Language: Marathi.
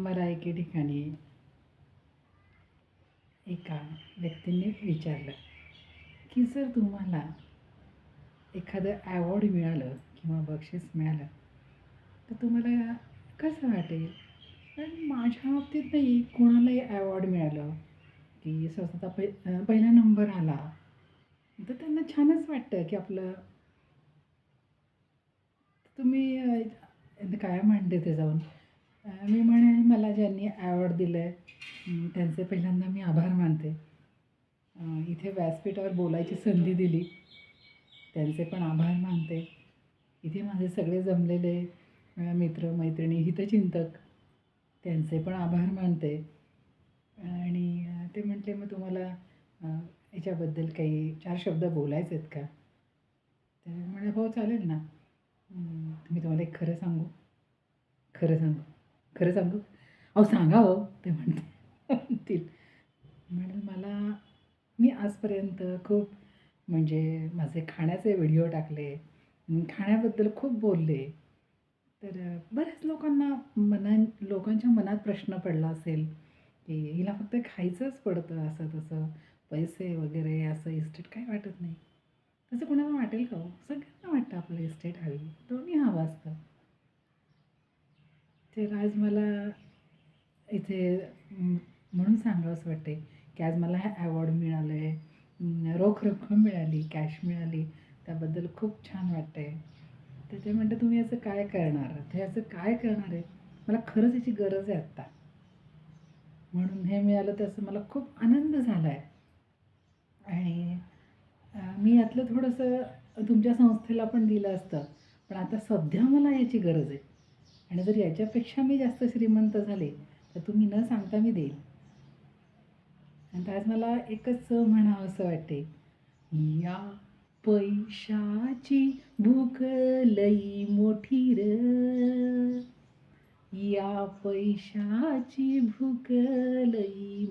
मला एके ठिकाणी एका व्यक्तीने विचारलं, की जर तुम्हाला एखादं ॲवॉर्ड मिळालं किंवा बक्षीस मिळालं, तर तुम्हाला कसं वाटेल? पण माझ्या बाबतीत नाही, कोणालाही ॲवॉर्ड मिळालं, की स्वतःचा पहिला नंबर आला, तर त्यांना छानच वाटतं, की आपलं तुम्ही काय म्हणते ते जाऊन मी म्हणेन मला ज्यांनी ॲवॉर्ड दिलं आहे त्यांचे पहिल्यांदा मी आभार मानते. इथे व्यासपीठावर बोलायची संधी दिली त्यांचे पण आभार मानते. इथे माझे सगळे जमलेले मित्र मैत्रिणी हितचिंतक त्यांचे पण आभार मानते. आणि ते म्हटले मग तुम्हाला याच्याबद्दल काही 4 शब्द बोलायचे आहेत का? तर मी म्हणे हो चालेल ना. मी तुम्हाला एक खरं सांगू? खरं सांगू? खरं सांगू? अहो सांगा हो, ते म्हणतील. म्हणेल मला मी आजपर्यंत खूप म्हणजे माझे खाण्याचे व्हिडिओ टाकले, खाण्याबद्दल खूप बोलले. तर बऱ्याच लोकांच्या मनात प्रश्न पडला असेल, की हिला फक्त खायचंच पडतं असं तसं, पैसे वगैरे असं इस्टेट काही वाटत नाही. तसं कोणाला वाटेल का हो? सगळ्यांना वाटतं आपल्याला इस्टेट हवी, दोन्ही हवं असतं. तर आज मला इथे म्हणून सांगावंसं वाटतंय, की आज मला हा ॲवॉर्ड मिळालं आहे, रोख रक्कम मिळाली, कॅश मिळाली, त्याबद्दल खूप छान वाटतंय. तर ते म्हणतात, "तुम्ही याचं काय करणार?" तर याचं काय करणार आहे? मला खरंच याची गरज आहे आत्ता. म्हणून हे मिळालं त्याचा मला खूप आनंद झाला आहे. आणि मी यातलं थोडंसं तुमच्या संस्थेला पण दिलं असतं. पण आता सध्या मला याची गरज आहे. आणि जर याच्यापेक्षा मी जास्त श्रीमंत झाले, तर तुम्ही न सांगता मी देईल. आणि आज मला एकच म्हणावंसं वाटते, या पैशाची भूक लई मोठी र, या पैशाची भूक लई